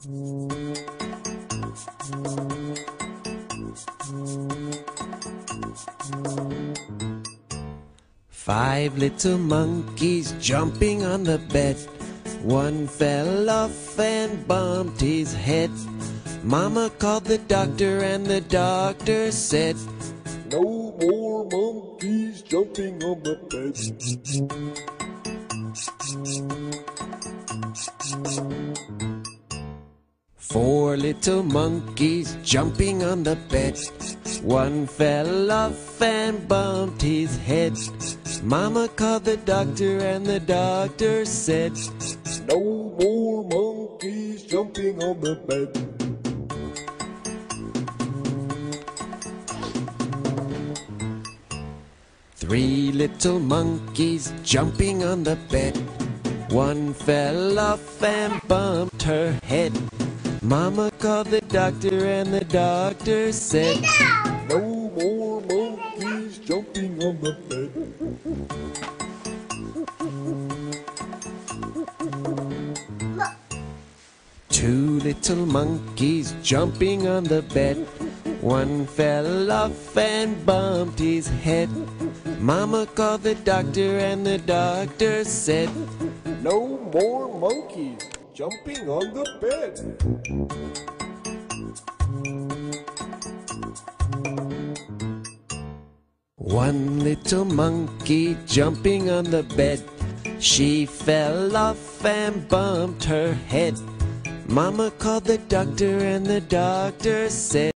Five little monkeys jumping on the bed. One fell off and bumped his head. Mama called the doctor and the doctor said, "No more monkeys jumping on the bed." Four little monkeys jumping on the bed. One fell off and bumped his head. Mama called the doctor and the doctor said, "No more monkeys jumping on the bed." Three little monkeys jumping on the bed. One fell off and bumped her head. Mama called the doctor and the doctor said, "No more monkeys jumping on the bed." Two little monkeys jumping on the bed. One fell off and bumped his head. Mama called the doctor and the doctor said, "No more monkeys jumping on the bed." One little monkey jumping on the bed. She fell off and bumped her head. Mama called the doctor and the doctor said,